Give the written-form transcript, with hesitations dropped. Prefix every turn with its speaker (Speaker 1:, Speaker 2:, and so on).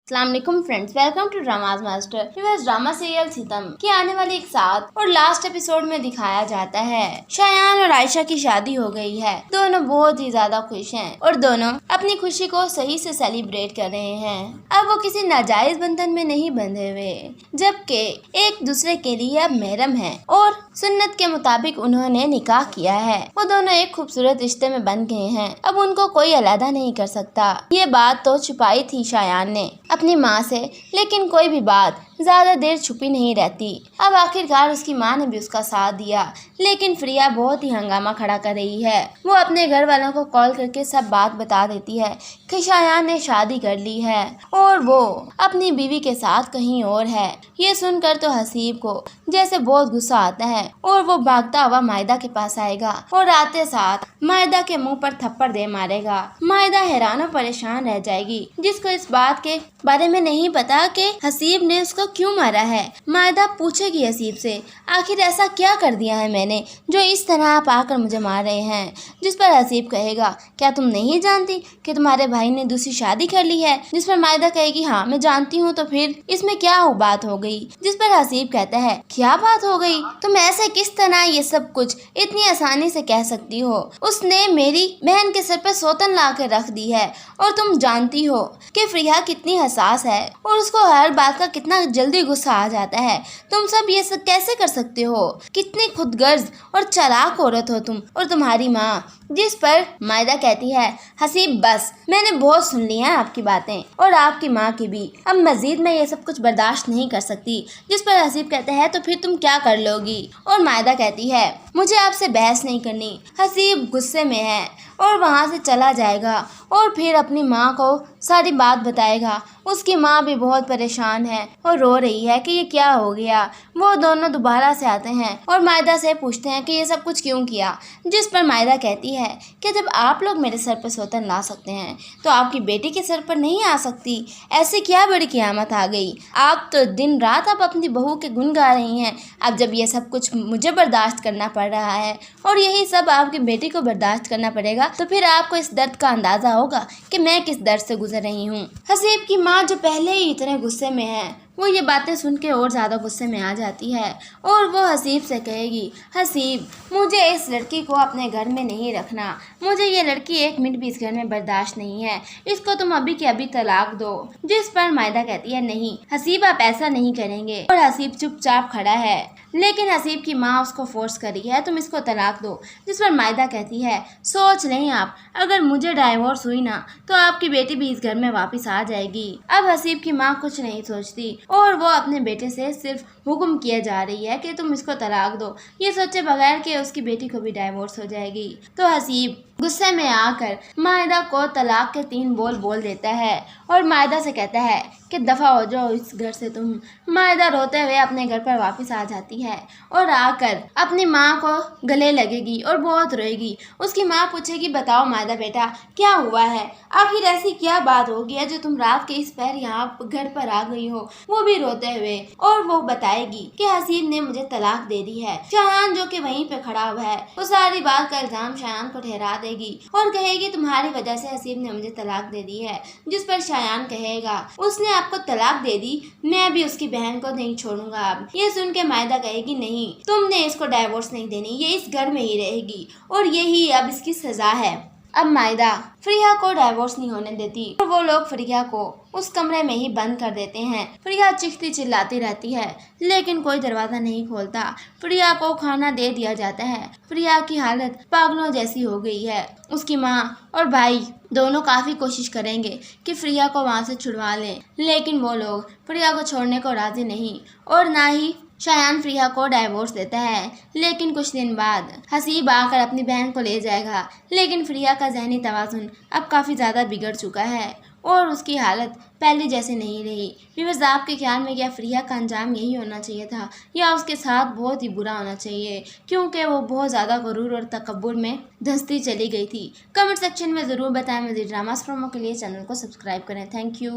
Speaker 1: अस्सलाम वालेकुम friends, welcome to dramas master. Viewers, drama serial Sitam के आने वाले एक साथ और लास्ट एपिसोड में दिखाया जाता है शायान और आयशा की शादी हो गई है। दोनों बहुत ही ज्यादा खुश हैं और दोनों अपनी खुशी को सही से सेलिब्रेट कर रहे हैं। अब वो किसी नाजायज बंधन में नहीं बंधे हुए, जबकि एक दूसरे के लिए अब महरम है और सुन्नत के मुताबिक उन्होंने निकाह किया है। वो दोनों एक खूबसूरत रिश्ते में बन गए हैं। अब उनको कोई अलहदा नहीं कर सकता। ये बात तो छुपाई थी शायान ने अपनी माँ से, लेकिन कोई भी बात ज्यादा देर छुपी नहीं रहती। अब आखिरकार उसकी माँ ने भी उसका साथ दिया, लेकिन फ्रिया बहुत ही हंगामा खड़ा कर रही है। वो अपने घर वालों को कॉल करके सब बात बता देती है कि शायान ने शादी कर ली है और वो अपनी बीवी के साथ कहीं और है। ये सुनकर तो हसीब को जैसे बहुत गुस्सा आता है और वो भागता हुआ मायदा के पास आएगा और आते साथ मायदा के मुंह पर थप्पड़ दे मारेगा। मायदा हैरान और परेशान रह जाएगी, जिसको इस बात के बारे में नहीं पता कि हसीब ने उसको क्यों मारा है। मायदा पूछेगी हसीब से, आखिर ऐसा क्या कर दिया है मैंने जो इस तरह आप आकर मुझे मार रहे हैं। जिस पर हसीब कहेगा, क्या तुम नहीं जानती कि तुम्हारे भाई ने दूसरी शादी कर ली है। जिस पर मायदा कहेगी, हाँ मैं जानती हूँ, तो फिर इसमें क्या बात हो गई। जिस पर हसीब कहता है, क्या बात हो गई, तुम ऐसे किस तरह ये सब कुछ इतनी आसानी से कह सकती हो। उसने मेरी बहन के सर पर सौतन ला कर रख दी है और तुम जानती हो कि फ्रिया कितनी हसास है और उसको हर बात का कितना जल्दी गुस्सा आ जाता है। तुम सब ये सब कैसे कर सकते हो, कितनी खुदगर्ज और चालाक औरत हो तुम और तुम्हारी माँ। जिस पर मायदा कहती है, हसीब बस, मैंने बहुत सुन ली है आपकी बातें और आपकी माँ की भी, अब मजीद मैं ये सब कुछ बर्दाश्त नहीं कर सकती। जिस पर हसीब कहता है, तो फिर तुम क्या कर लोगी। और मायदा कहती है, मुझे आपसे बहस नहीं करनी। हसीब गुस्से में है और वहाँ से चला जाएगा और फिर अपनी माँ को सारी बात बताएगा। उसकी माँ भी बहुत परेशान है और रो रही है कि ये क्या हो गया। वो दोनों दोबारा से आते हैं और मायदा से पूछते हैं कि ये सब कुछ क्यों किया। जिस पर मायदा कहती है कि जब आप लोग मेरे सर पर सौतन ला सकते हैं तो आपकी बेटी के सर पर नहीं आ सकती। ऐसी क्या बड़ी क़यामत आ गई। आप तो दिन रात आप अपनी बहू के गुण गा रही हैं। अब जब ये सब कुछ मुझे बर्दाश्त करना पड़ रहा है और यही सब आपकी बेटी को बर्दाश्त करना पड़ेगा, तो फिर आपको इस दर्द का अंदाजा होगा कि मैं किस दर्द से गुजर रही हूँ। हसीब की माँ जो पहले ही इतने गुस्से में है, वो ये बातें सुन के और ज़्यादा गुस्से में आ जाती है और वो हसीब से कहेगी, हसीब मुझे इस लड़की को अपने घर में नहीं रखना। मुझे ये लड़की एक मिनट भी इस घर में बर्दाश्त नहीं है। इसको तुम अभी के अभी तलाक दो। जिस पर मायदा कहती है, नहीं हसीब आप ऐसा नहीं करेंगे। और हसीब चुपचाप खड़ा है, लेकिन हसीब की माँ उसको फोर्स कर रही है, तुम इसको तलाक दो। जिस पर मायदा कहती है, सोच लें आप, अगर मुझे डाइवोर्स हुई ना तो आपकी बेटी भी इस घर में वापस आ जाएगी। अब हसीब की माँ कुछ नहीं सोचती और वो अपने बेटे से सिर्फ हुक्म किया जा रही है कि तुम इसको तलाक दो, ये सोचे बगैर कि उसकी बेटी को भी डाइवोर्स हो जाएगी। तो हसीब गुस्से में आकर मायदा को तलाक के 3 बोल देता है और मायदा से कहता है कि दफ़ा हो जाओ इस घर से तुम। मायदा रोते हुए अपने घर पर वापस आ जाती है और आकर अपनी माँ को गले लगेगी और बहुत रोएगी। उसकी माँ पूछेगी, बताओ मायदा बेटा क्या हुआ है, आखिर ऐसी क्या बात हो गई है जो तुम रात के इस पैर यहाँ घर पर आ गई हो। वो भी रोते हुए और वो बताएगी कि हसीब ने मुझे तलाक दे दी है। शायान जो कि वहीं पे खड़ा हुआ है, वो सारी बात का इल्जाम शायान को ठहरा देगी और कहेगी, तुम्हारी वजह से हसीब ने मुझे तलाक दे दी है। जिस पर शायान कहेगा, उसने आपको तलाक दे दी, मैं भी उसकी बहन को नहीं छोड़ूंगा। अब ये सुन के मायदा कहेगी, नहीं तुमने इसको डाइवोर्स नहीं देनी, ये इस घर में ही रहेगी और यही अब इसकी सजा है। अब मायदा फ्रिया को डाइवोर्स नहीं होने देती और वो लोग फ्रिया को उस कमरे में ही बंद कर देते हैं। फ्रिया चीखती चिल्लाती रहती है, लेकिन कोई दरवाज़ा नहीं खोलता। फ्रिया को खाना दे दिया जाता है। फ्रिया की हालत पागलों जैसी हो गई है। उसकी माँ और भाई दोनों काफ़ी कोशिश करेंगे कि फ्रिया को वहाँ से छुड़वा लें, लेकिन वो लोग फ्रिया को छोड़ने को राज़ी नहीं और ना ही शायान फ्रिया को डाइवोर्स देता है। लेकिन कुछ दिन बाद हसीब आकर अपनी बहन को ले जाएगा, लेकिन फ्रिया का ज़हनी तवाज़ुन अब काफ़ी ज़्यादा बिगड़ चुका है और उसकी हालत पहले जैसे नहीं रही। व्यूअर्स, आपके ख्याल में क्या फ्रिया का अंजाम यही होना चाहिए था या उसके साथ बहुत ही बुरा होना चाहिए, क्योंकि वो बहुत ज़्यादा गुरूर और तकब्बुर में धंसती चली गई थी। कमेंट सेक्शन में ज़रूर बताएं। मज़ीद ड्रामास प्रोमो के लिए चैनल को सब्सक्राइब करें। Thank you.